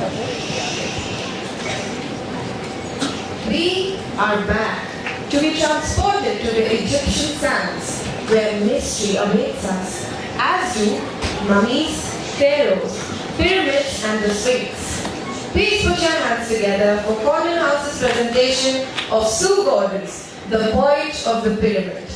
We are back to be transported to the Egyptian sands where mystery awaits us, as do mummies, pharaohs, pyramids and the Sphinx. Please put your hands together for Condon House's presentation of Sue Gordon's The Voyage of the Pyramid.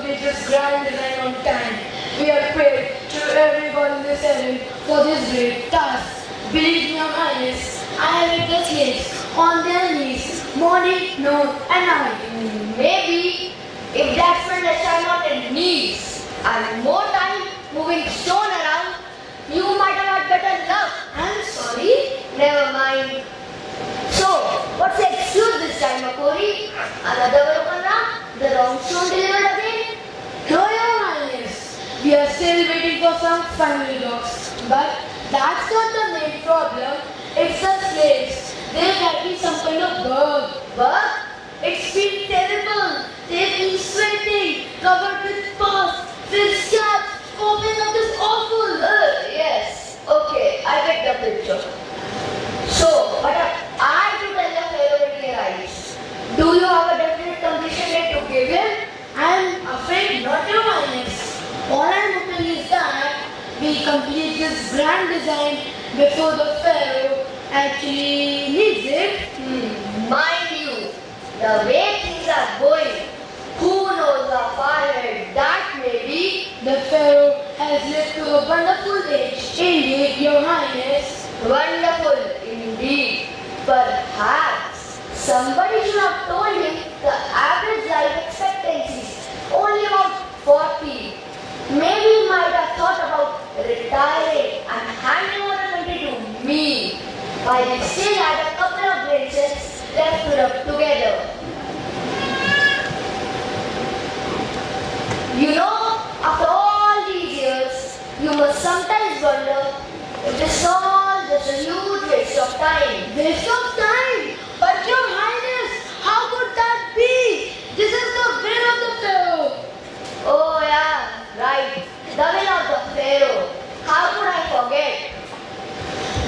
complete this grand design on time. We are paid to everyone in this area for this great task. Believe me, Your Highness, I have met the slaves on their knees, morning, noon, and night. Maybe if that's when they stand on their knees and more time moving stone around, you might have had better luck. I'm sorry. Never mind. So, what's the excuse this time, Makori? Another Varukana? The wrong stone delivered again? No, Your Highness. We are still waiting for some family dogs. But that's not the main problem. It's the slaves. There might be some kind of bug. But it's been terrible. They've been sweating, covered with pus, with scabs, coughing up this awful. Yes. Okay, I get the picture. So, what I to tell the Pharaoh when he arrives? Do you have a definite completion date to give him? I'm afraid not, Your Highness. All I'm hoping is that we complete this grand design before the Pharaoh actually needs it. Mind you, the way things are going, who knows how far ahead that may be? The Pharaoh has lived to a wonderful age. Indeed, Your Highness. Wonderful indeed. Perhaps somebody should have told him the average life expectancy is only about 40. Maybe he might have thought about retiring and handing over the country to me, while he still had a couple of grandchildren left to rub together. You know, after all these years, you must sometimes wonder if this is all just a huge waste of time. Waste of time? But Your Highness, how could that be? This is the will of the Pharaoh. Oh yeah, right. The will of the Pharaoh. How could I forget?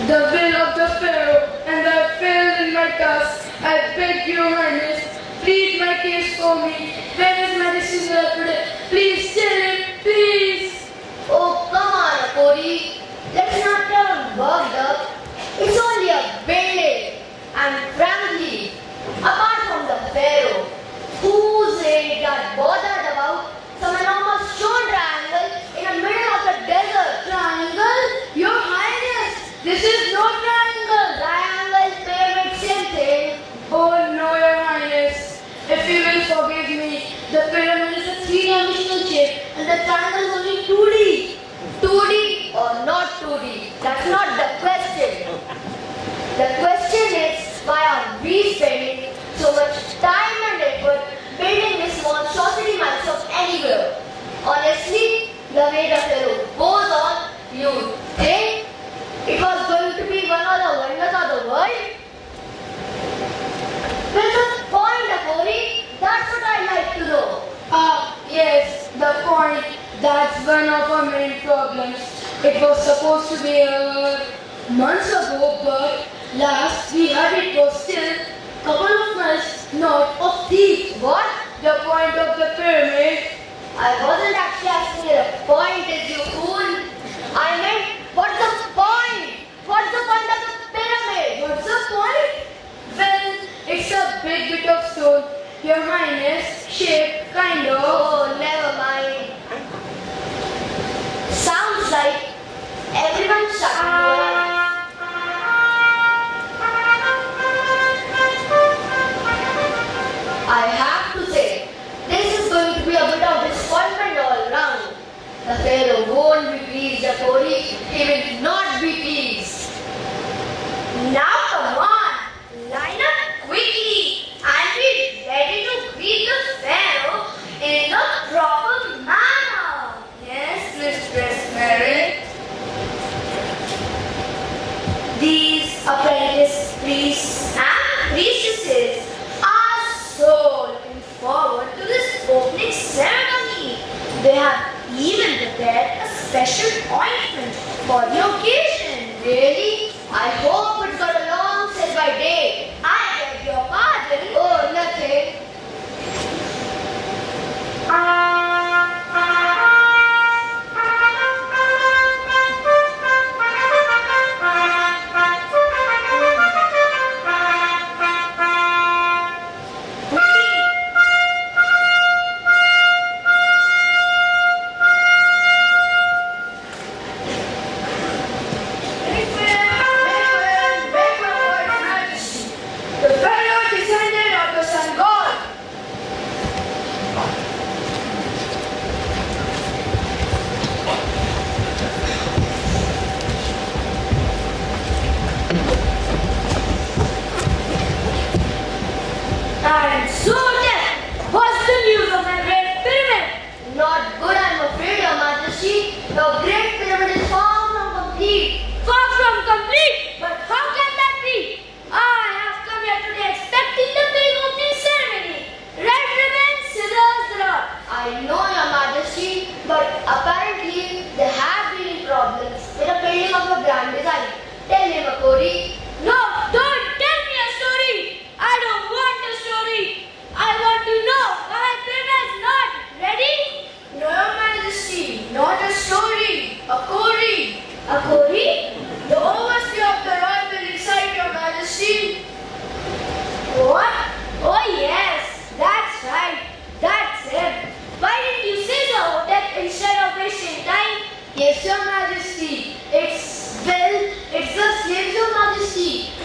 The will of the Pharaoh, and I failed in my task. I beg Your Highness, plead my case for me. When is my decision today? Please tell him, please. Oh come on, Akori. Let's not get worked up. It's only a building. And frankly, apart from the Pharaoh, who's it got bothered about some enormous stone triangle in the middle of the desert? Triangle? Your Highness, this is no triangle. Triangle, pyramid, same thing. Oh no, Your Highness. If you will forgive me, the pyramid is a three-dimensional shape and the triangle is only 2D. 2D or not 2D? That's not the question. The question is, why are we spending so much time and effort building this monstrosity myself anywhere? Honestly, the way the Pharaoh goes on, you think it was going to be one of the wonders of the world? What's the point, Akori? That's what I'd like to know. Yes, the point. That's one of our main problems. It was supposed to be months ago, but last we heard it was still couple of miles north of Thebes. What? The point of the pyramid. I wasn't actually asking you the point, is you fool. I meant, what's the point? What's the point of the pyramid? What's the point? Well, it's a big bit of stone, Your Highness, shaped kind of. Oh, never mind. Sounds like everyone's starting to arrive. I have to say, this is going to be a bit of disappointment all round. The Pharaoh won't be pleased, Akori. He will not be pleased. Now come on, line up quickly and be ready to greet the Pharaoh in the proper manner. Yes, Mistress Mary. These apprentice priests and priestesses are so looking forward to this opening ceremony. They have even prepared a special ointment for the occasion. Really? I hope it's got a lot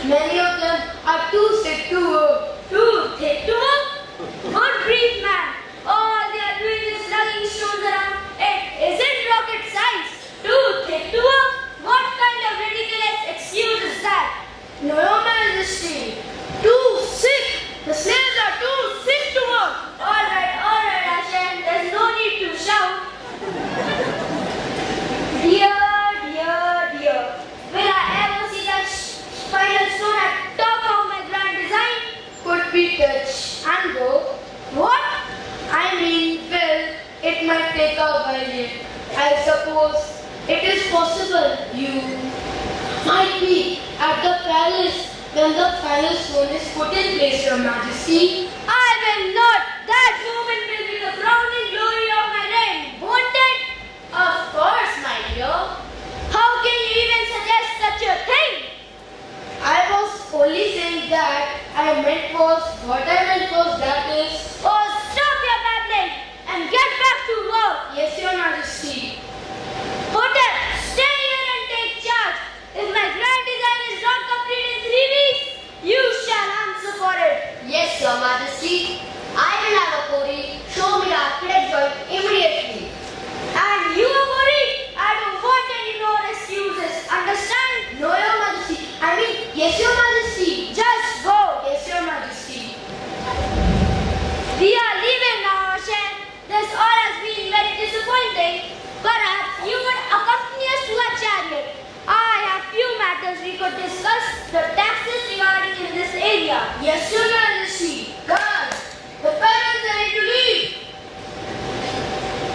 Many of them are too sick to work. Too thick to work? Good grief, man. All they are doing is lugging stones around. It isn't rocket science. Too thick to work? What kind of ridiculous excuse is that? No, Your Majesty. Too sick. The slaves are too sick to work. All right, Hashem. There's no need to shout. Dear, dear, dear. Will I ever see that spiral stone at top of my grand design? Could be touched and go. What? I mean, well, it might take a while yet. I suppose it is possible you might be at the palace when the final stone is put in place, Your Majesty. I will not. That moment will be the crowning glory of my reign, won't it? Of course, my dear. How can you even suggest such a thing? I was only saying that what I meant was that is. Oh, stop your babbling and get back to work. Yes, Your Majesty. Hotel, stay here and take charge. If my grand design is not complete in 3 weeks, you shall answer for it. Yes, Your Majesty. I will have a Kori show me the architect joint immediately. And you, Mori, I don't want any more excuses. Understand? No, Your Majesty. I mean, yes, Your Majesty. Just go. Yes, Your Majesty. We are leaving now, Hashem. This all has been very disappointing. Perhaps you would accompany us to a chariot. I have few matters we could discuss. The taxes regarding in this area. Yes, Your Majesty. Guards, the parents are ready to leave.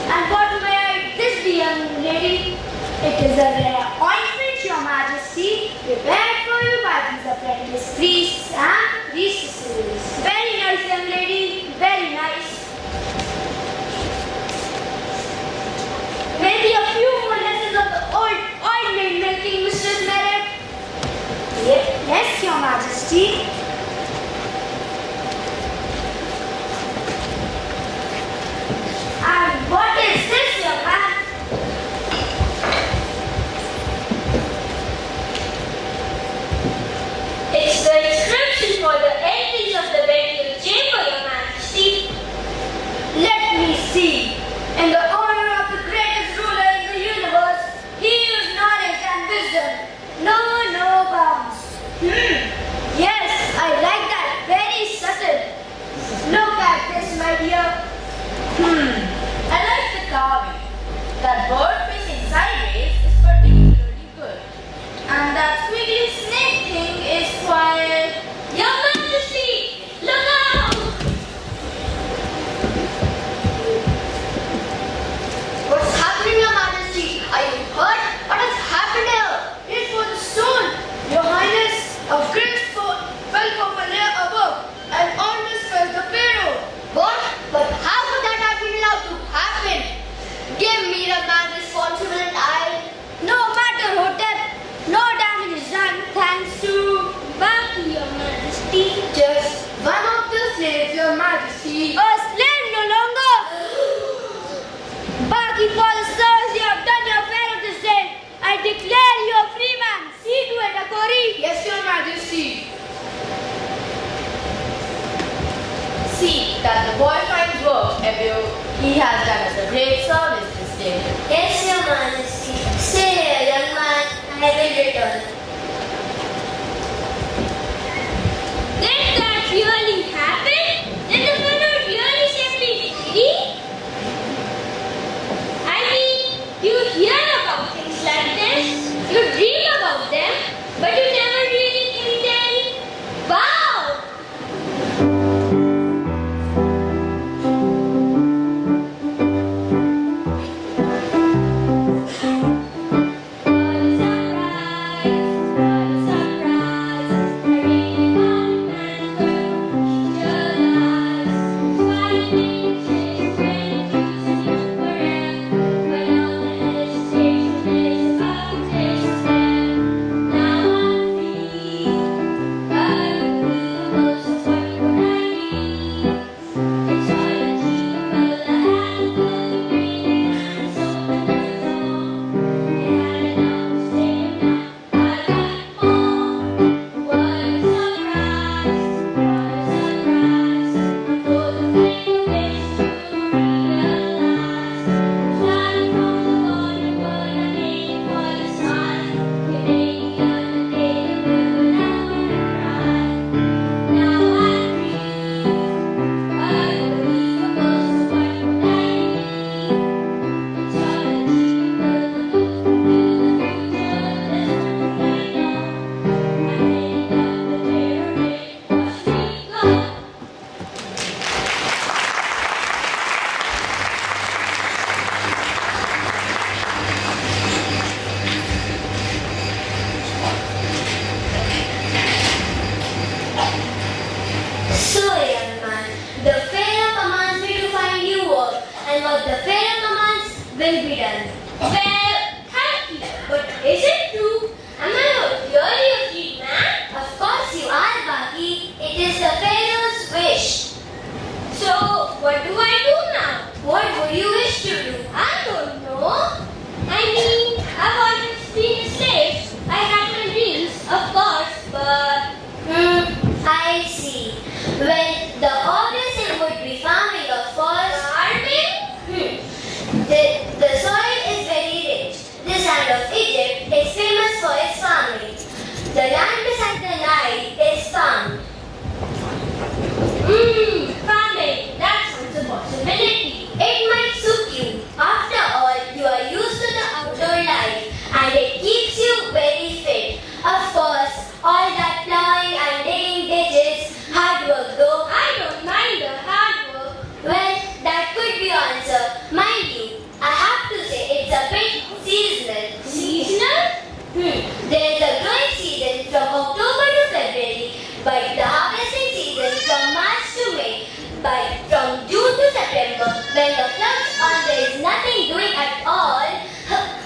And what may this be, young lady? It is a rare ointment, Your Majesty, prepared for you by these apprentice priests and priestesses. Very nice, young lady. Very nice. Maybe a few more lessons of the old ointment making, Mistress Merritt. Yes, Your Majesty. And what is this, young man? It's the inscription for the entrance of the burial chamber, Your Majesty. Let me see. In the honor of the greatest ruler in the universe, he used knowledge and wisdom. No bounds. Yes, I like that. Very subtle. Look at this, my dear. I like the carving. That bird facing sideways is particularly good. And that squiggly snake thing is quite... Your Majesty, look out! What's happening, Your Majesty? Are you hurt? What has happened here? It was a stone, Your Highness. A great stone fell from a layer above and almost fell the Pharaoh. What? But how could that have been allowed to happen? Give me the man responsible and No matter, Hotep. No damage is done thanks to Baki, Your Majesty. Just one of the slaves, Your Majesty. A slave no longer. Baki, for the service you have done your pharaoh this day, I declare you a free man. See to it, Akori. Yes, Your Majesty. see that the boy finds work every he has done us a great service this day. Yes, Your Majesty. Stay here, young man. I will return. Did that really happen? Did the fellow really safely free? I mean, you hear about things like this, you dream about them, but you never really think them. Wow! What a surprise! will be done. Well, thank you. But is it true? Am I really a free man? Of course you are, Baki. It is the Pharaoh's wish. So, what do I do now? What would you wish to do? I don't know. I mean, I've always been a slave. I had my dreams, of course, but... I see. Well, the obvious thing would be farming, of course. Farming? The soil is very rich. This land of Egypt is famous for its farming. The land beside the Nile is farmed. Farming. That sounds a possibility. It might suit you. After all, you are used to the outdoor life and it keeps you very fit. Of course, all that plowing and digging ditches, hard work though. I don't mind the hard work. Well, that could be answer. Mind you, I have to say it's a bit seasonal. Seasonal? There's a growing season from October to February, but the harvesting season from March to May. But from June to September, when the floods and there is nothing doing at all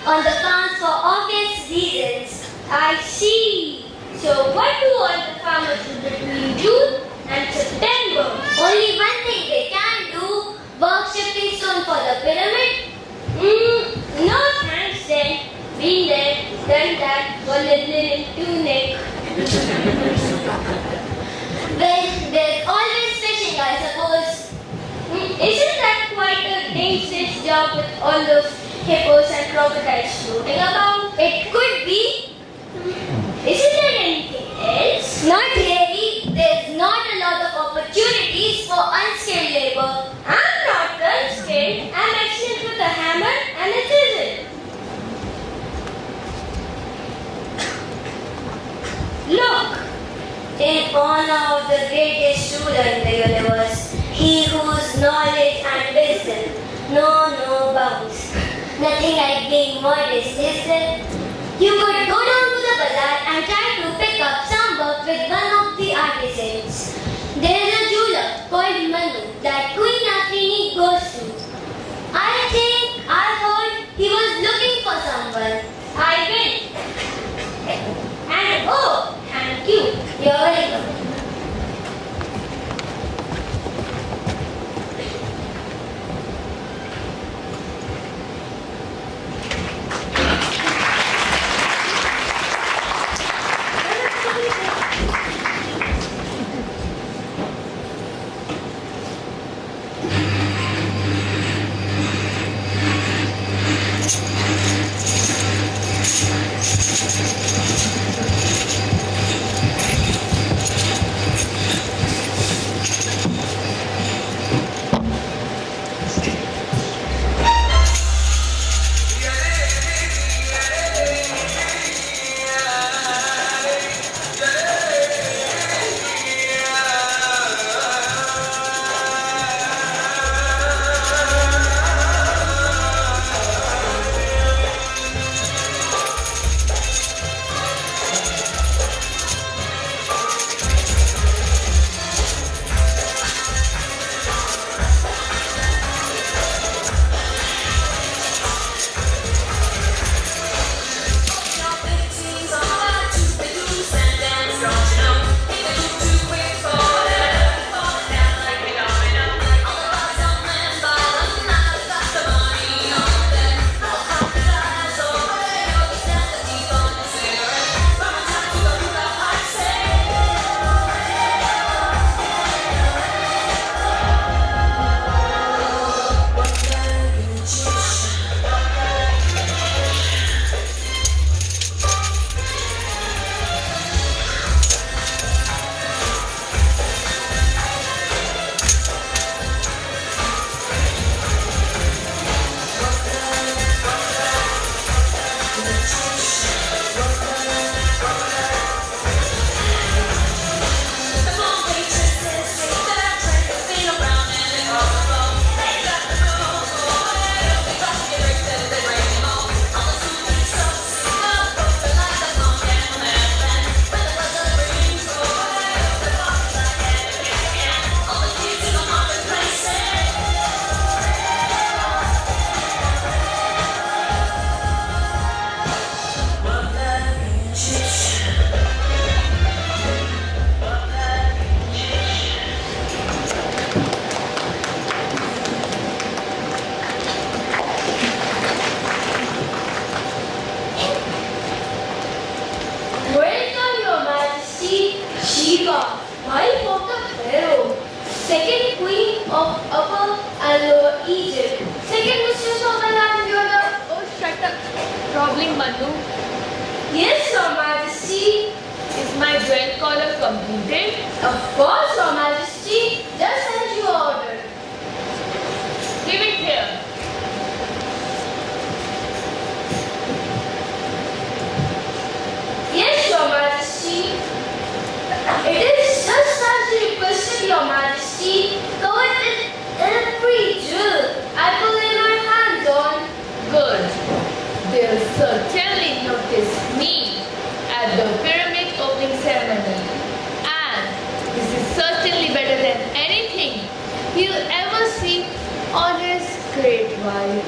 on the farms for obvious reasons. I see. So what do all the farmers do between June and September? Only one thing they can do, work shifting stone for the pyramid. No thanks then. Been there, done that, one little in tunic. Well, there's always fishing, I suppose. Isn't that quite a dangerous job with all those hippos and crocodiles floating about? It could be. Isn't there anything else? Not really. There's not a lot of opportunities for unskilled labor. I'm not unskilled. I'm excellent with a hammer and a chisel. Look, In honor of the greatest ruler in the universe, he whose knowledge and wisdom know no bounds. Nothing like being modest, is there? You could go down to the bazaar and try to pick up some work with one of the artisans. There is a jeweler called Manu that Queen Afrini goes to. I heard he was looking for someone. I will. And oh, thank you. You're welcome. Shiva, wife of the pharaoh, second queen of Upper and Lower Egypt, second mistress of the land Yoda. Oh, shut up. Troubling Manu. Yes, Your Majesty. Is my jewel collar completed? Of course, Your Majesty. Just as you ordered. Give it here. Yes, Your Majesty. It is just as you requested, Your Majesty. Covered in every jewel I will lay my hands on. Good. They'll certainly notice me at the pyramid opening ceremony. And this is certainly better than anything he'll ever see on his great wife.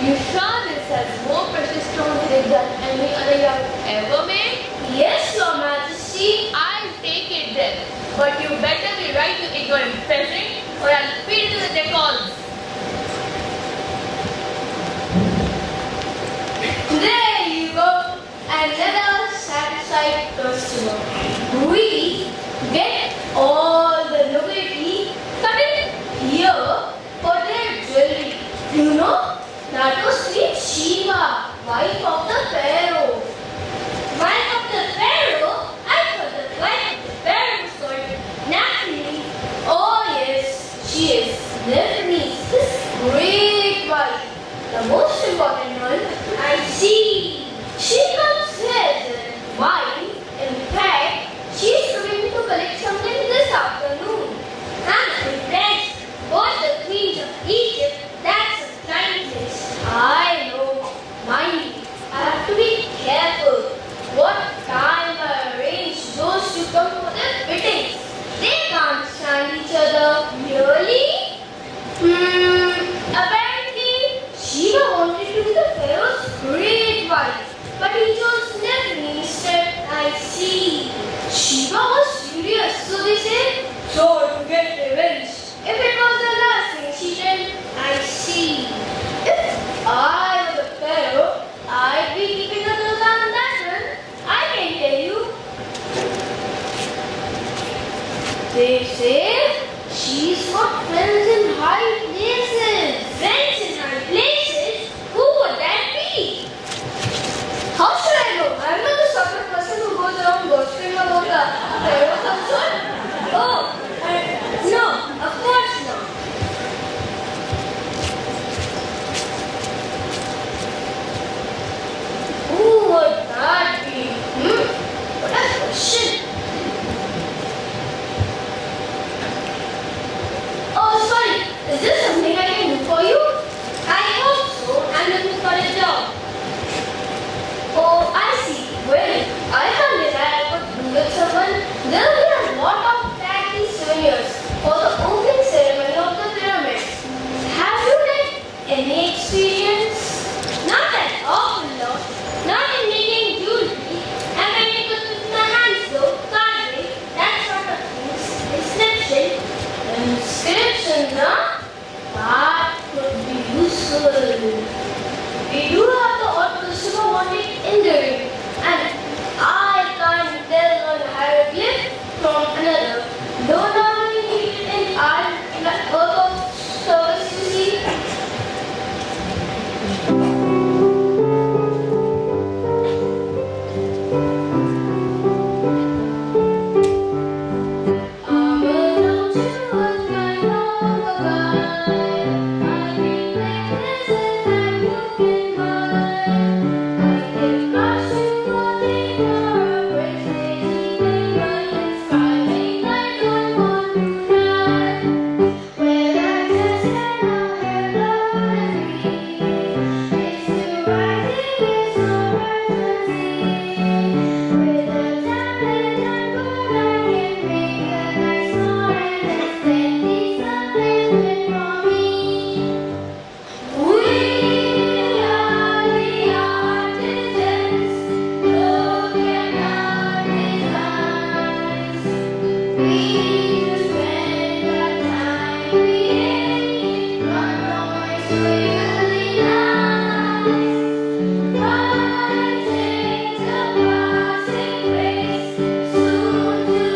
You sure this has more precious stones in it than any other you have ever made? Yes, Your Majesty. I'll take it then. But you better be right, you ignorant peasant, or I'll feed it to the decals. There you go. Another satisfied customer. We get all the nobility coming here for their jewelry. You know, that was Queen Shiva, wife of the pharaoh. Wife of the pharaoh? I thought the wife of the pharaoh was called Naphtali. Oh yes, she is Nephi's his great wife, the most important one. I see. She comes here then. Why? In fact, she is coming to collect something this afternoon. I'm impressed. Both the queens of Egypt, that's a kindness. I know. Mind me, I have to be careful. What time I arrange those to come for their fittings? They can't stand each other. Really? Apparently, Shiva wanted to be the pharaoh's great wife, but he chose Nephri instead. I see. Shiva was furious, so they say, sure to get revenge. If it was the last thing she did, I see. if I were the pharaoh, I'd be keeping a close eye on that one. I can tell you. They say she's got friends in high places. Friends in high places? Who would that be? How should I know? I'm not the sort of person who goes around gossiping about the pharaoh's household. Oh, no, of course not. Who would that be? What a question. Oh, sorry. Is this something I can do for you? I hope so. I'm looking for a job. Oh, I see. Well, I can't decide I could do with someone. There'll be a lot of practice souvenirs for the opening ceremony of the pyramids. Have you had any experience? Not an awful lot. Not in making jewelry. I'm very good with my hands though. Carving, that sort of things. Inscription. Inscriptions, huh? That could be useful. We do have the odd customer wanting engraving, and I can't tell one hieroglyph from another. Don't normally need it in art work of service, you see. Soon to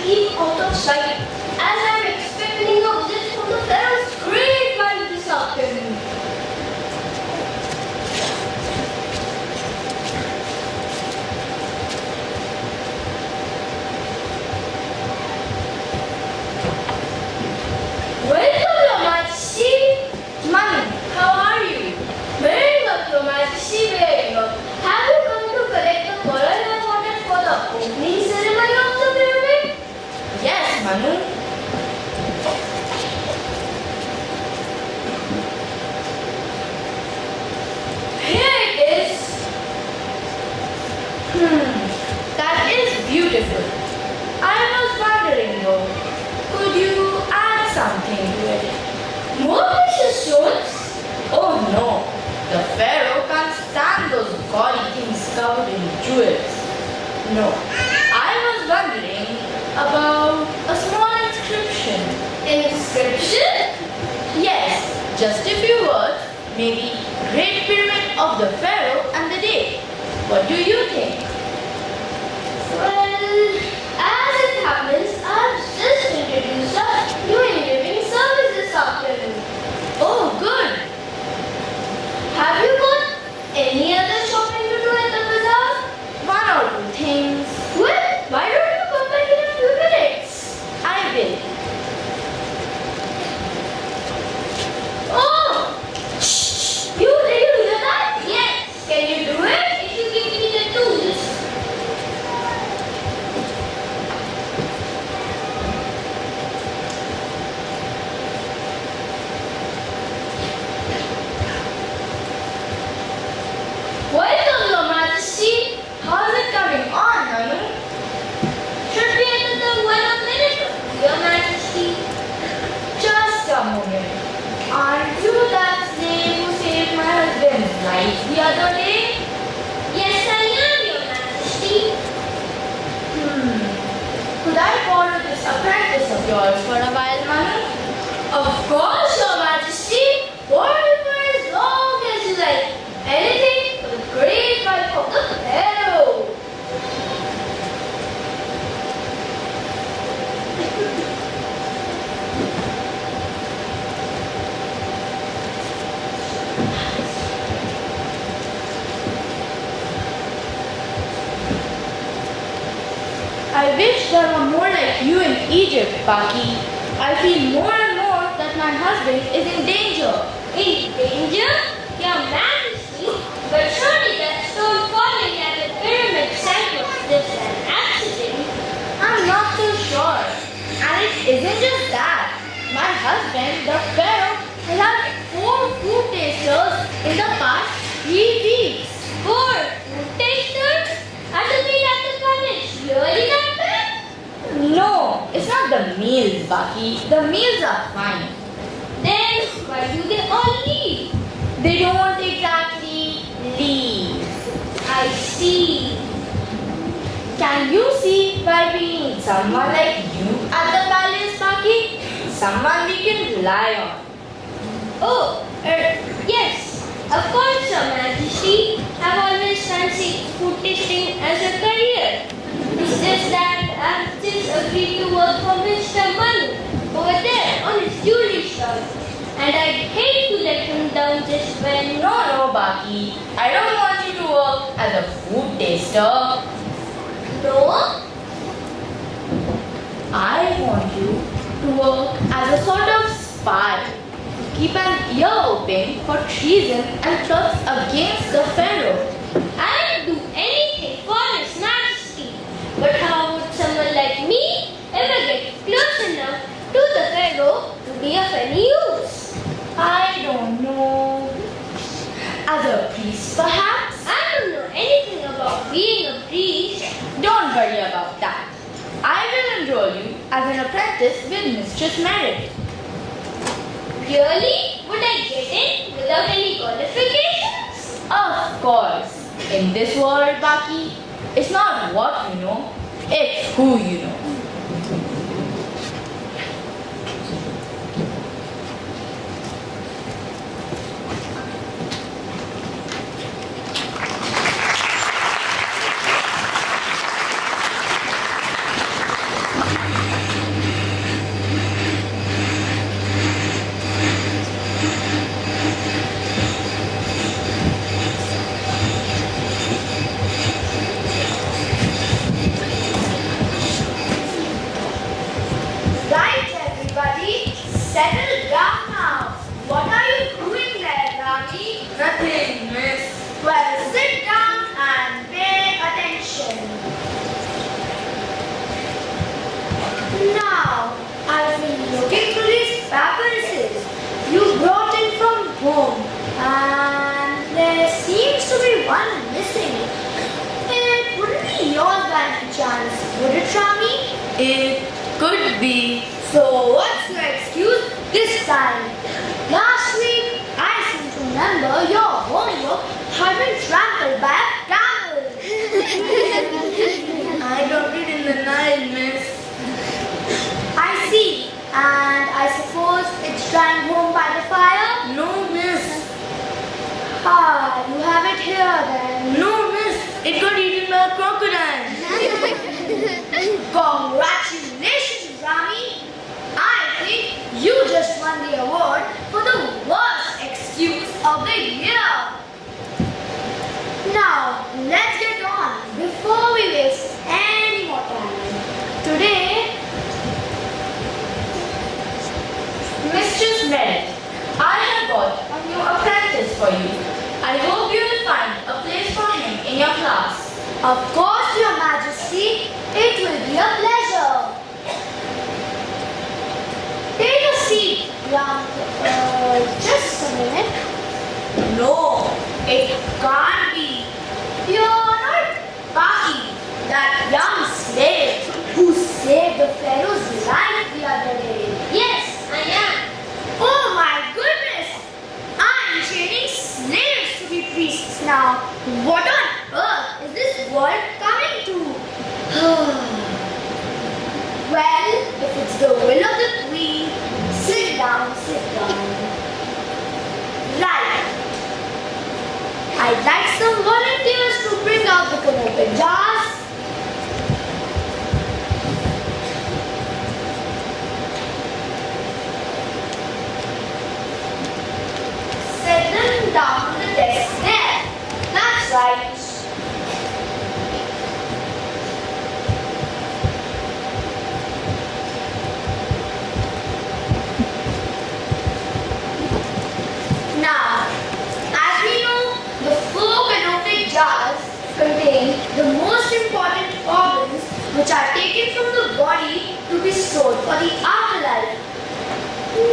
keep out of sight, as I'm expecting a visit from the Pharaoh's great mind this afternoon. Welcome, Your Majesty. Manu, how are you? Very well, Your Majesty, very well. Have you come to collect the coral I wanted for the opening ceremony of the pyramid? Yes, Manu. Here it is. That is beautiful. I was wondering though, could you add something to it? More precious stones? Oh no, the Pharaoh can't stand those gaudy things covered in jewels. No, I was wondering about a small inscription. Inscription? Yes, just a few words, maybe Great Pyramid of the Pharaoh and the date. What do you think? Well, as it happens, I've just introduced us doing living service this afternoon. Oh, good. Have you got any other shopping to do at the bazaar? One or two things. Well, why don't you come back in a few minutes? I will. Oh! Shh! You did you hear that? Yes. Can you do it? If you give me the tools. Welcome, Your Majesty. How's it coming on, Manu? Should be another 1 minute, Your Majesty. Just a moment. Aren't you that slave who saved my husband's life the other day? Yes, I am, Your Majesty. Could I borrow this apprentice of yours for a while, Manu? Of course, Your Majesty. Borrow for as long as you like. Anything for the great wife of the Pharaoh. I wish there were more like you in Egypt, Baki. I feel more and more that my husband is in danger. In danger? Your Majesty. But surely that stone falling at the pyramid site was just an accident. I'm not so sure. And it isn't just that. My husband, the Pharaoh, has had 4 food tasters in the past 3 weeks. 4 food tasters? At the meal at the college. Really that bad? No, it's not the meals, Baki. The meals are fine. Then why do they all leave? They don't exactly leave. I see. Can you see why we need someone like you at the palace, Baki? Someone we can rely on. Oh, yes. Of course, Your Majesty. I've always fancied food tasting as a career. It's just that I've just agreed to work for Mr. Manu over there on his jewelry shop. And I'd hate to let him down just when... No, Baki. I don't want you to work as a food taster. No? I want you to work as a sort of spy. Keep an ear open for treason and plots against the Pharaoh. I'd do anything for His Majesty. But how would someone like me ever get close enough to the Pharaoh to be of any use? I don't know. As a priest, perhaps? I don't know anything about being a priest. Don't worry about that. I will enroll you as an apprentice with Mistress Merit. Really? Would I get in without any qualifications? Of course. In this world, Baki, it's not what you know, it's who you know. Now, I've been looking through these papyruses you brought in from home, and there seems to be one missing. It wouldn't be yours by any chance, would it, Rami? It could be. So what's your excuse this time? Last week, I seem to remember your homework had been trampled by a camel. I got it in the night, miss. I see. And I suppose it's drying home by the fire? No, miss. Ah, you have it here then. No, miss. It got eaten by a crocodile. Congratulations, Rami. I think you just won the award for the worst excuse of the year. Now, let's get on before we waste any more time. Today, Mistress Merit, I have got a new apprentice for you. I hope you will find a place for him in your class. of course, Your Majesty, it will be a pleasure. Take a seat, young. Just a minute. No, it can't be. You're not Baki, that young slave who saved the Pharaoh's life the other day. Yes, I am. Oh my goodness! I'm training slaves to be priests now. What on earth is this world coming to? Well, if it's the will of the queen, sit down, sit down. Right. I'd like some volunteers to bring out the canopic jars. Set them down on the desk there. That's right. Now, as we know, the four canopic jars contain the most important organs which are taken from the body to be stored for the afterlife.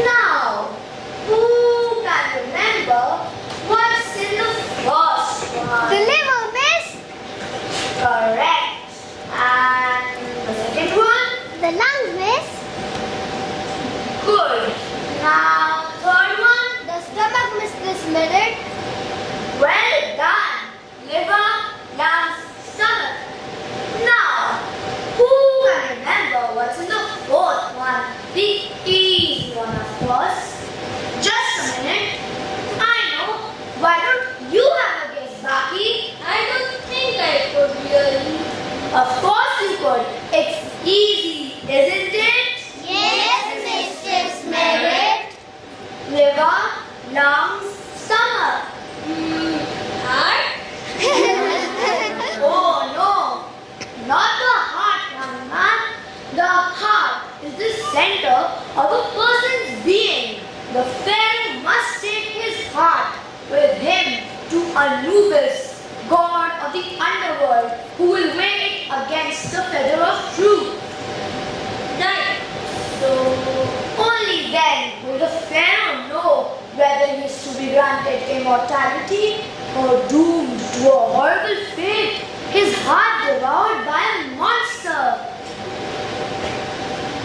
Now, who can remember what's in the first one? The liver, miss. Correct. And the second one? The lungs, miss. Good. Now, third one? The stomach, Miss Merit. Well done. Liver, lungs, stomach. Now, who can remember what's in the fourth one? The easy one, of course. Just a minute. I know. Why don't you have a guess, Baki? I don't think I could really. Of course you could. It's easy, isn't it? Yes, Mrs. Merit. Liver, lungs, stomach. Heart? Oh no, not the heart, young man. The heart is the center of a person's being. The Pharaoh must take his heart with him to Anubis, god of the underworld, who will weigh it against the feather of truth. Right. So only then will the Pharaoh know whether he is to be granted immortality or doomed to a horrible fate, his heart devoured by a monster.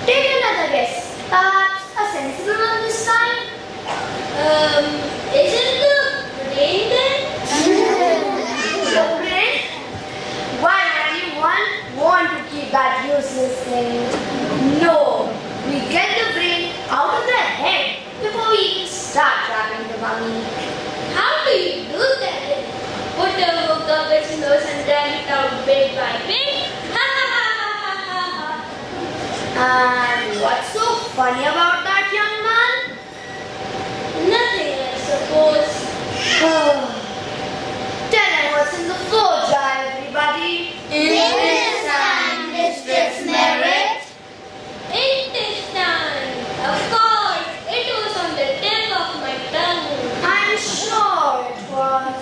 Take another guess, perhaps a sensible one this time. Isn't the brain then? The brain? Why would anyone want to keep that useless thing? No, we get the brain out of the head before we even start wrapping the mummy. How do you do that? Put a hook up its nose and drag it out bit by bit? Ha ha ha ha ha ha. And what's so funny about that, young man? Nothing, I suppose. Tell them what's in the fourth jar, everybody. Intestine, Mistress Merit. Intestine. Of course, it was on the tip of my tongue. I'm sure it was.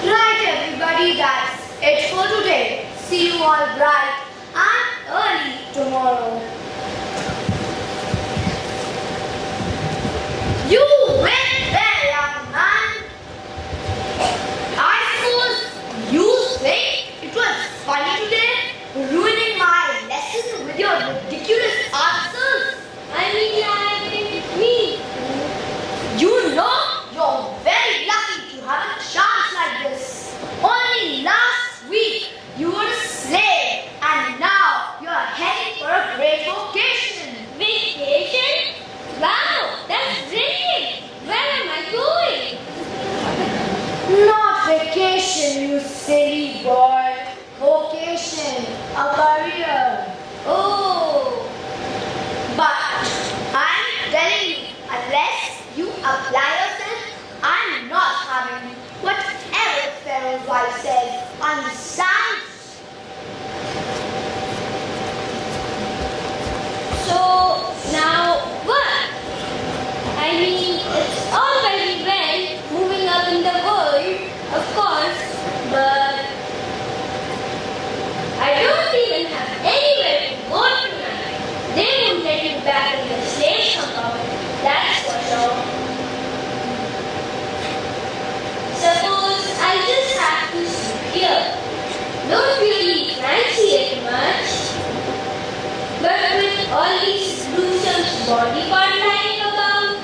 Right, everybody, that's it for today. See you all bright and early tomorrow. your ridiculous answers. I mean, like, me. You know, you're very lucky to have a chance like this. Only last week you were a slave and now you're heading for a great vocation. Vacation? Wow, that's brilliant. Where am I going? Not vacation, you silly boy. Vocation, a career. Oh, But I'm telling you, unless you apply yourself, I'm not having you. Whatever Pharaoh's wife says, understand? so now what? I mean, it's all very well moving up in the world, of course, but I don't even have anywhere to go tonight. They won't let me back in the slave compound, that's for sure. Suppose I just have to sleep here. Don't really fancy it much. But with all these gruesome body part lying about,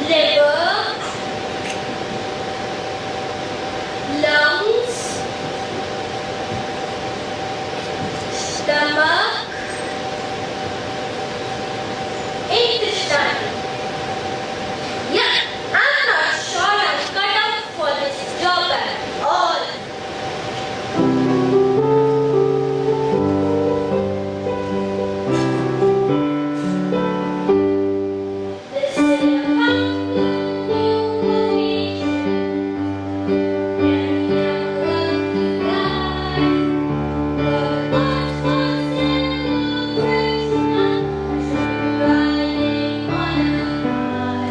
liver, lungs, stomach, intestine. Yeah, I'm not sure I'm cut out for this job at all. This is a new vocation. And I'm lucky guy. But what's for celebration? I should be riding on a high.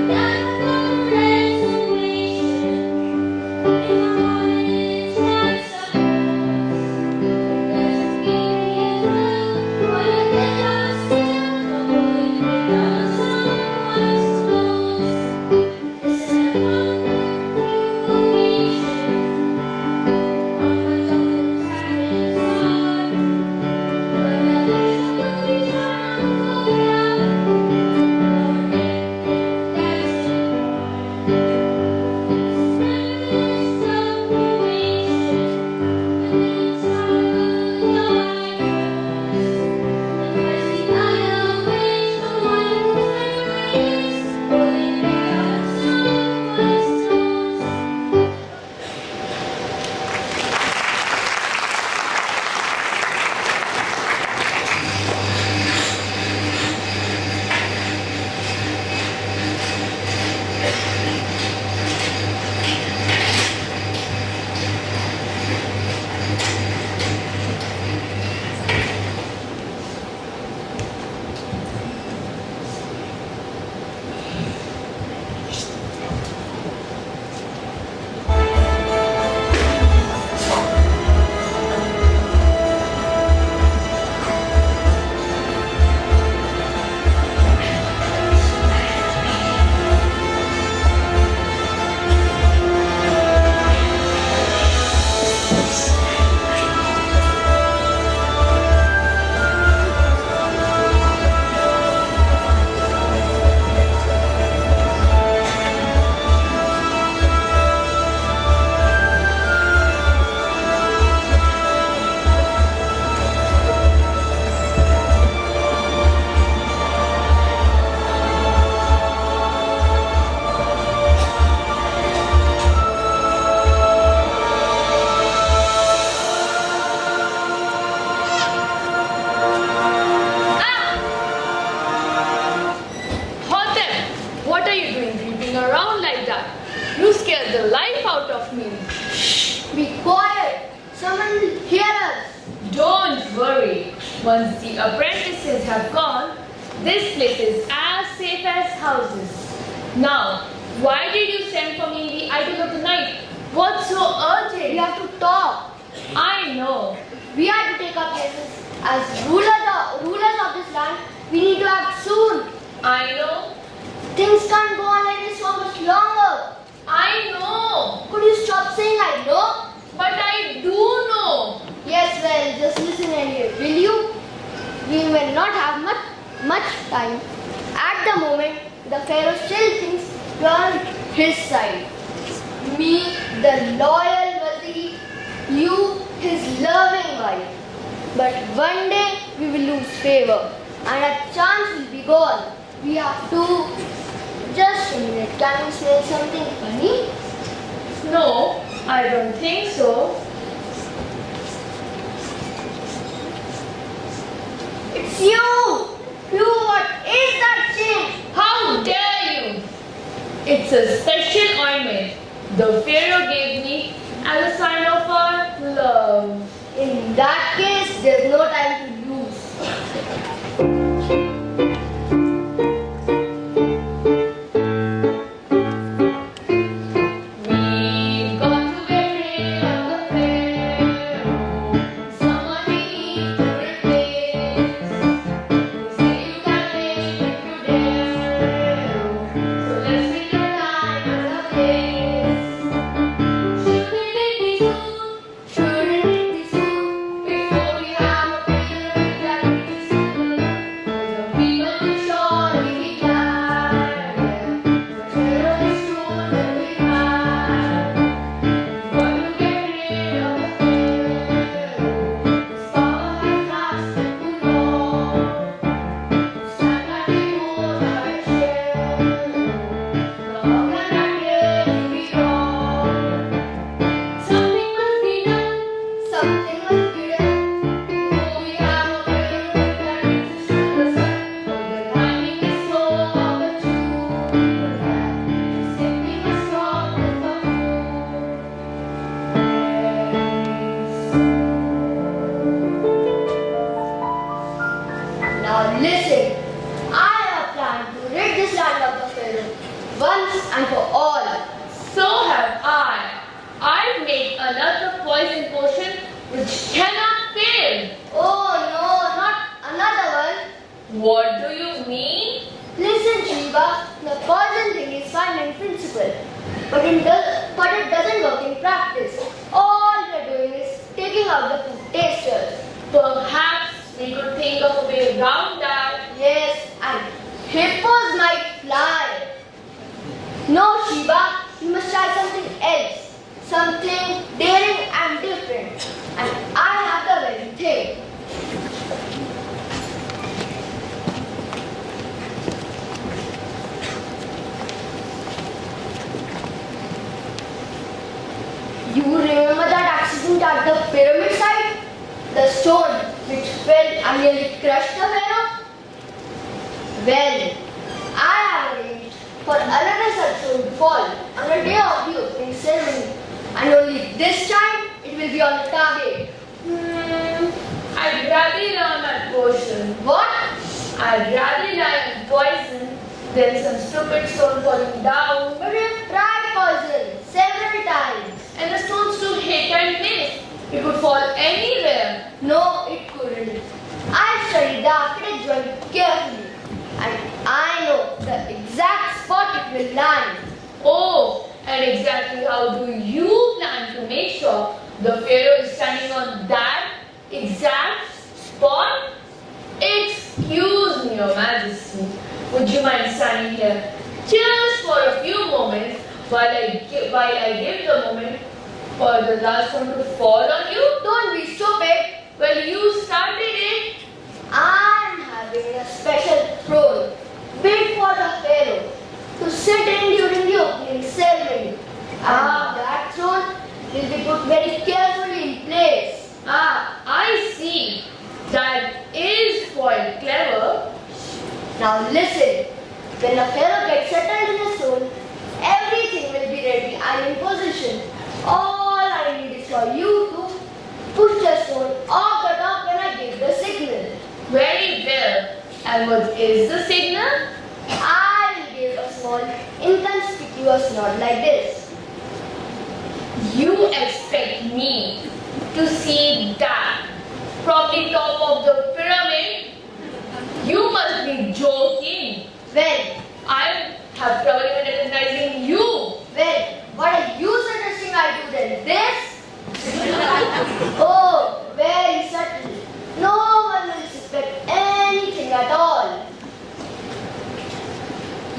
But I'm gonna reservation in my mornings, I suppose. Because give me a look while I get lost in the void without someone's clothes. This is a new vocation. On my tongue, having hard. But I wish I could be trying to go out. You scared the life out of me. Be quiet. Someone will hear us. Don't worry. Once the apprentices have gone, this place is as safe as houses. Now, why did you send for me in the idle of the night? What's so urgent? We have to talk. I know. We have to take our places. As rulers of this land, we need to act soon. I know. Things can't go on like this for much longer. I know, Could you stop saying I know? but I do know. Yes, well, just listen and hear, will you? We may not have much time. At the moment, the Pharaoh still thinks we are on his side. Me, the loyal Wazir, you, his loving wife. But one day we will lose favor and our chance will be gone. We have to... Just a minute, can you say something funny? No, I don't think so. It's you! You, what is that thing? How dare you! It's a special ointment the Pharaoh gave me as a sign of our love. In that case, there's no time to lose. We've got to get rid of the Pharaoh. Someone we need to replace. You say you can make if you dare. So let's pick a time and a place. Shouldn't it be soon? Shouldn't it be soon? Before we have a pyramid that reaches to the people be sure we be glad. The Pharaoh is true that we have. Got to get rid of the Pharaoh. His power has lasted too long. It's time that we hold our share. How can that really be wrong? Something must be done. Something must be done. Before we have a pyramid that reaches to the sun. But the timing is so opportune that we simply must stop this buffoon. Now listen, I have planned to rid this land of the Pharaoh once and for all. So have I. I've made another poison potion which cannot fail. Oh no, not another one. What do you mean? Listen, Shiva, the poison thing is fine in principle, but it doesn't work in practice. All we're doing is taking out the food tasters. Perhaps we could think of a way around that. Yes, and hippos might fly. No, Shiva, you must try something else. Something daring and different. And I have the very thing. You remember that accident at the pyramid site? The stone which fell and nearly crushed the Pharaoh? Well, I have arranged for another such stone to fall on the day of the opening ceremony. And only this time it will be on the target. I'd rather learn that potion. What? I'd rather die in poison than some stupid stone falling down. But we have tried poison several times. And the stones do hit and miss. It could fall anywhere. No, it couldn't. I studied the architect drawing carefully. And I know the exact spot it will land. Oh, and exactly how do you plan to make sure the Pharaoh is standing on that exact spot? Excuse me, Your Majesty. Would you mind standing here just for a few moments while I give the moment for the last one to fall on you? Don't be stupid. Well, you started it. I'm having a special throne built for the Pharaoh to sit in during the opening ceremony. And that throne will be put very carefully in place. I see. That is quite clever. Now listen, when the Pharaoh gets settled in his throne, everything will be ready and in position. All I need is for you to push the stone off the top when I give the signal. Very well. And what is the signal? I will give a small inconspicuous nod like this. You expect me to see that from the top of the pyramid? You must be joking. Well, I have trouble even recognizing you. Well, what are you suggesting I do then? This? Oh, very subtle. No one will suspect anything at all.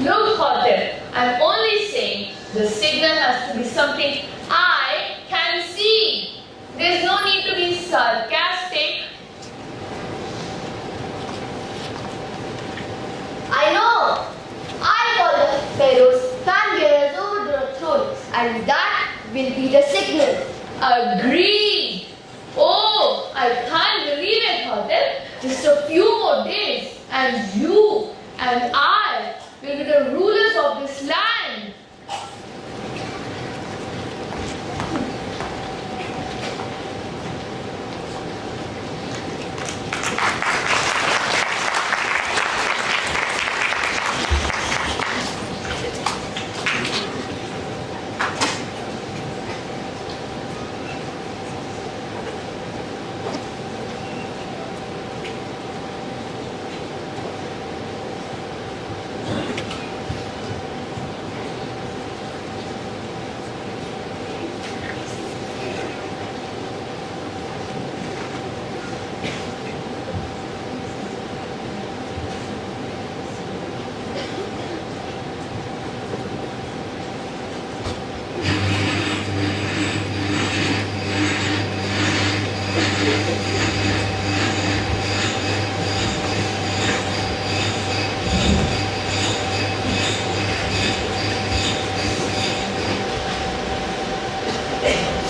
Look, Hotel, I'm only saying the signal has to be something I can see. There's no need to be sarcastic. I know. I call the pharaohs fanbearers over the throne, and that will be the signal. Agreed. Oh, I can't believe it, Hotel. Just a few more days, and you and I will be the rulers of this land.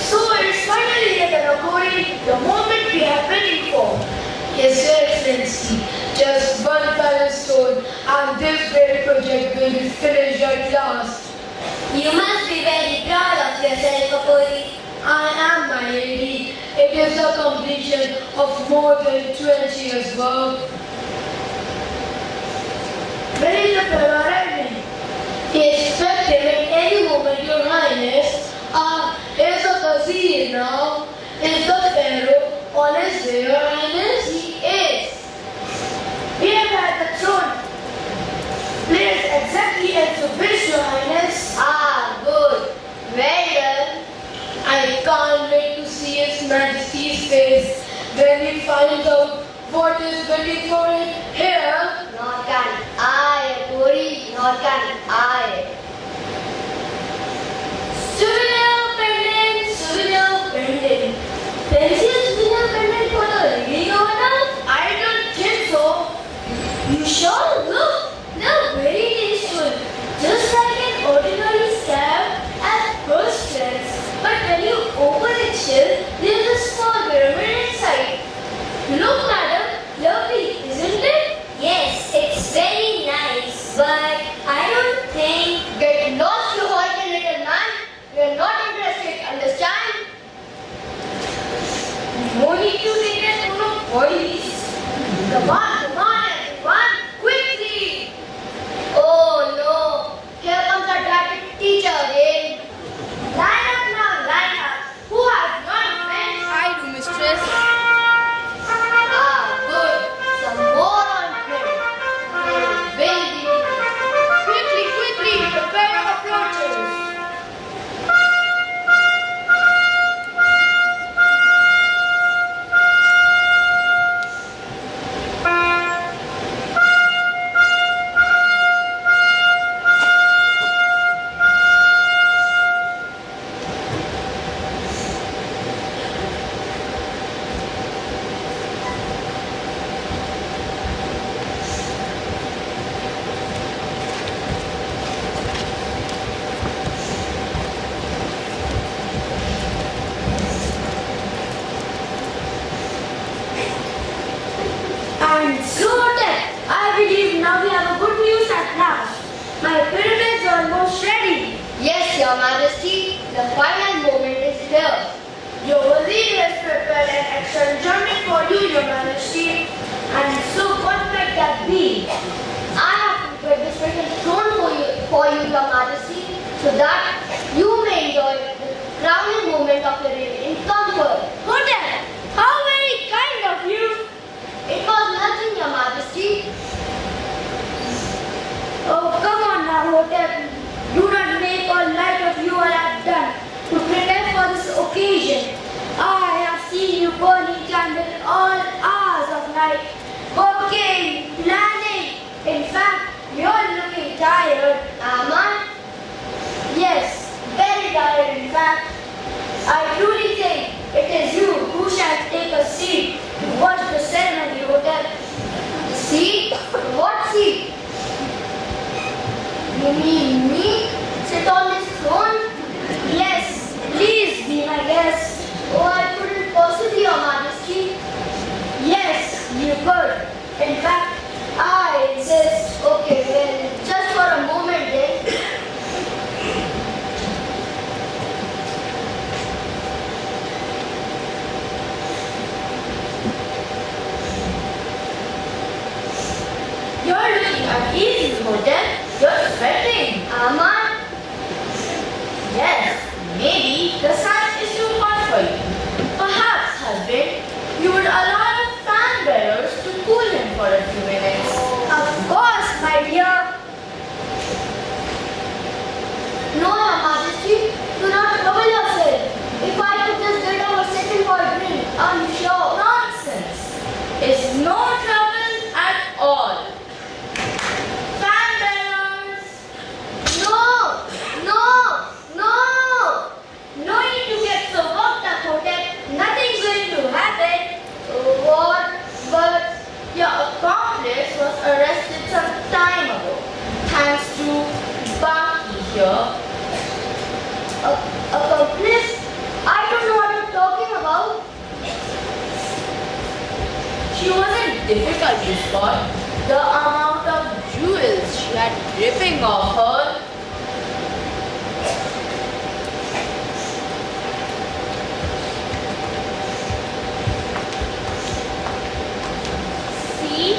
So it's finally here, the moment we have waiting for. Yes, Your Excellency, just one final stone and this great project will be finished at last. You must be very proud of yourself, Kapuri. I am, my lady. It is the completion of more than 20 years' work. Where is the pharaoh arriving? He is expected at any moment, Your Highness. Is the Kazir now? Is the pharaoh on his way, Your Highness? He is. We have had the throne placed exactly as you wish, Your Highness. Ah, good. Very well. I can't wait to see His Majesty's face when he finds out what is waiting for him here. Nor can I, Kapuri. Nor can I. Souvenir pendant. Fancy a souvenir pendant for the ring over now? I don't think so. You sure? Look, they're very tasteful. Just like an ordinary stamp at first glance. But when you open it shell, there's a small pyramid inside. Look, madam, lovely, isn't it? Yes, it's very nice. But I don't think. Get lost, you horrible little man. We are not interested. Understand? No need to take that tone of voice. Come on, everyone, quickly! Oh no. Here comes our dramatic teacher again. Line up now, line up. Who has not been? I do, mistress. Ah, good. Some more on print. Very beautiful. Quickly, the pharaoh approaches. And so that I believe now we have a good news at last. My pyramids are almost ready. Yes, Your Majesty. The final moment is here. Your wazir has prepared an extra journey for you, Your Majesty. And so what might that be? I have prepared this special throne for you, Your Majesty, so that you may enjoy the crowning moment of your reign in comfort. Hotel, how very kind of you. It was nothing, Your Majesty. Oh, come on now, Hotel. tired. In fact, I truly think it is you who shall take a seat to watch the ceremony, hotel. Seat? What seat? You mean me? Sit on this throne? Yes, please be my guest. Oh, I couldn't possibly, Your Majesty. Yes, you could. In fact, I insist. Okay, well, just for a moment then. You're looking uneasy, Hotel. You're sweating. Am I? Yes, maybe the sun is too hot for you. Perhaps, husband, you would allow the fan bearers to cool him for a few minutes. Of course, my dear. No, Your Majesty, do not trouble yourself. If I could just get over second for a drink, I'm sure. Nonsense. It's no trouble at all. Fan bearers, No, no, no. no need to get so worked up, Hotel. Nothing's going to happen. What? But Your accomplice was arrested some time ago, thanks to Baki here. accomplice? I don't know what you're talking about. She wasn't difficult to spot. The amount of jewels she had dripping off her. See,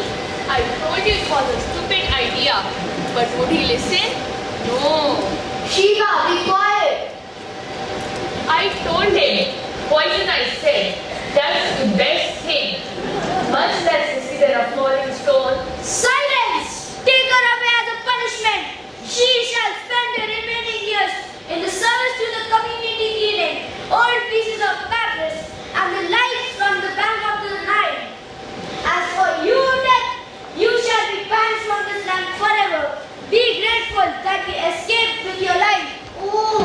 I told you it was a stupid idea. But would he listen? No. Shiva, be quiet. I told him. Poison, I said. That's the best thing. Much less risky than a falling stone. Silence! Take her away as a punishment. She shall spend the remaining years in the service to the community cleaning old pieces of fabric and the lights from the bank of the Nile. As for you, Death, you shall be banished from this land forever. Be grateful that you escaped with your life. Ooh,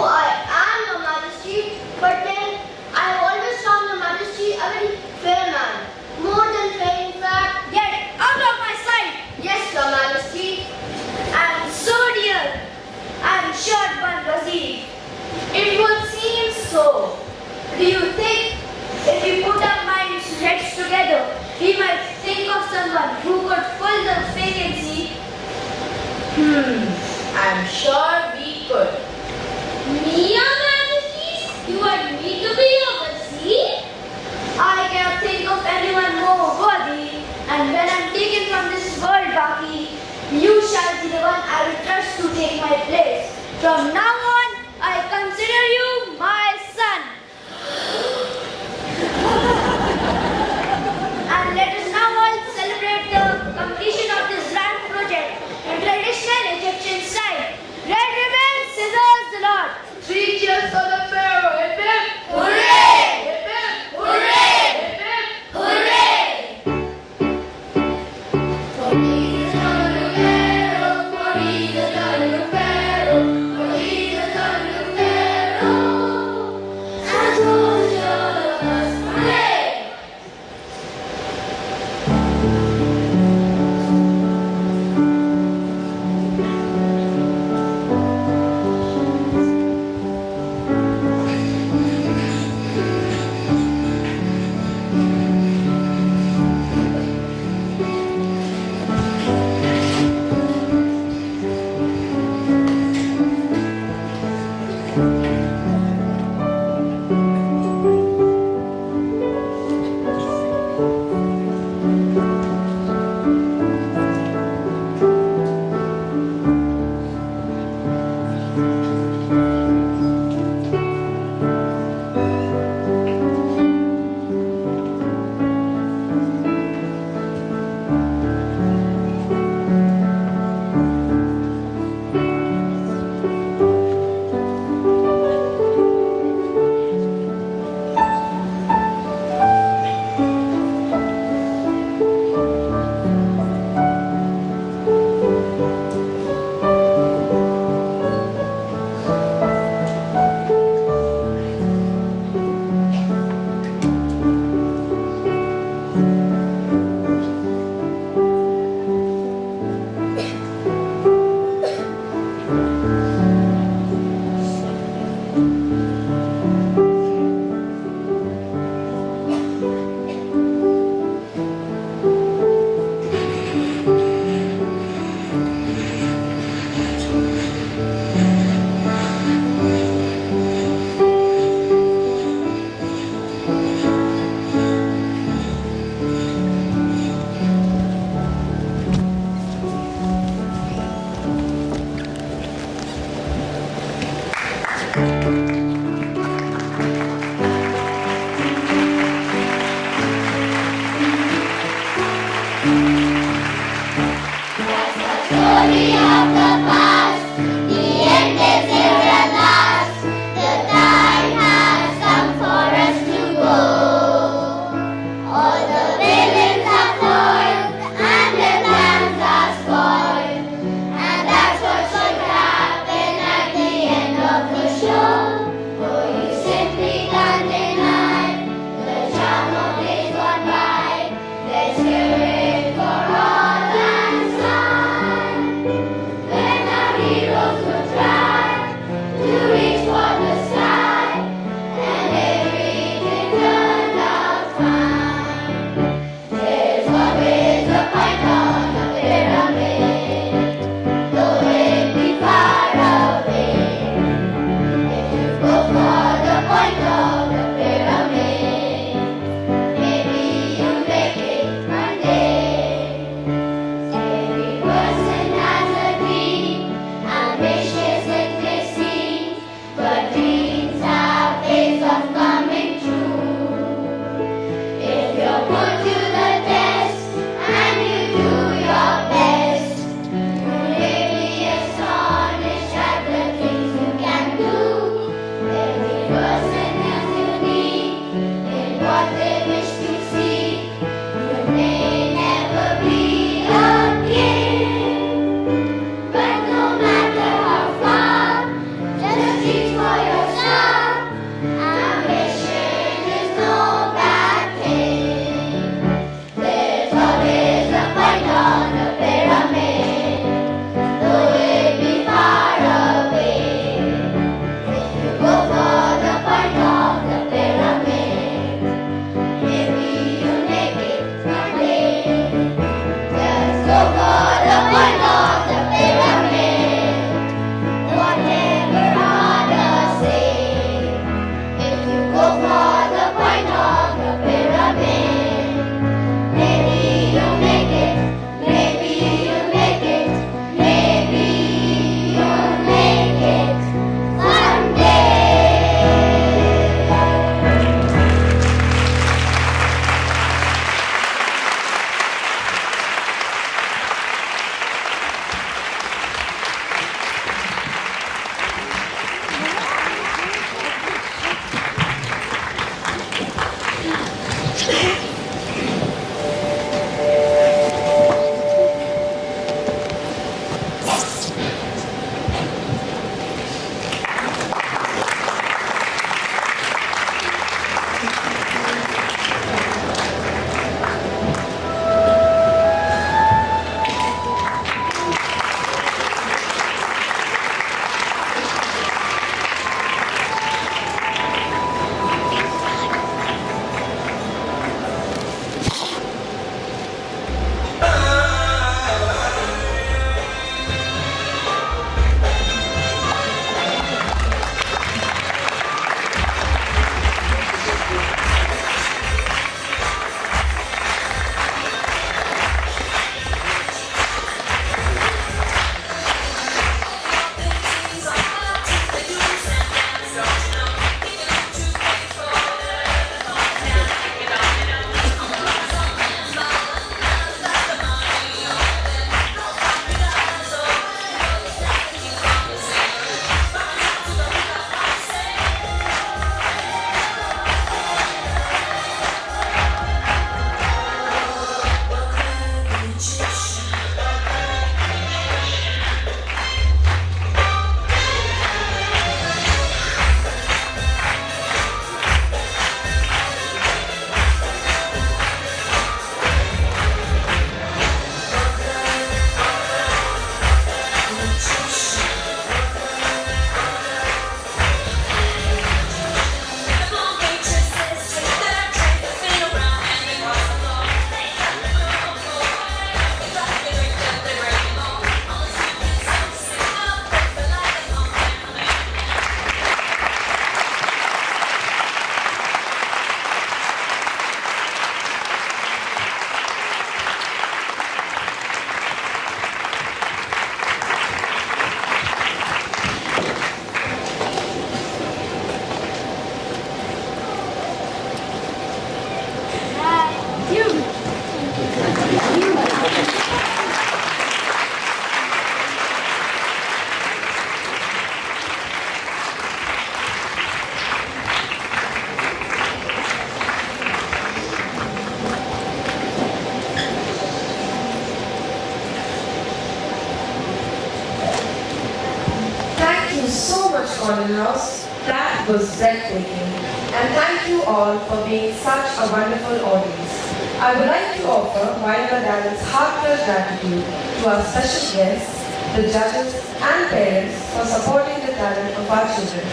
Thank you so much, Condon House. That was breathtaking. And thank you all for being such a wonderful audience. I would like to offer Wynberg-Allen's heartfelt gratitude to our special guests, the judges and parents for supporting the talent of our children.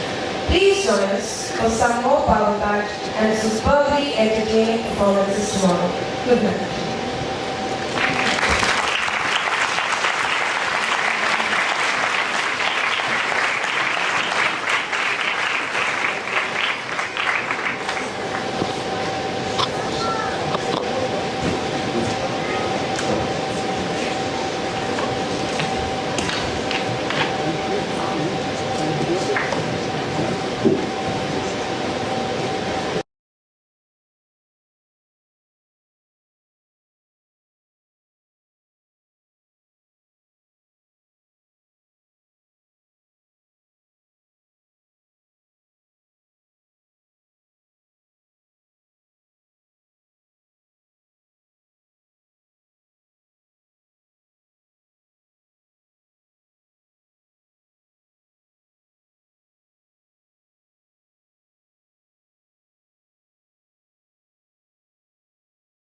Please join us for some more power-packed and superbly entertaining performances tomorrow. Good night.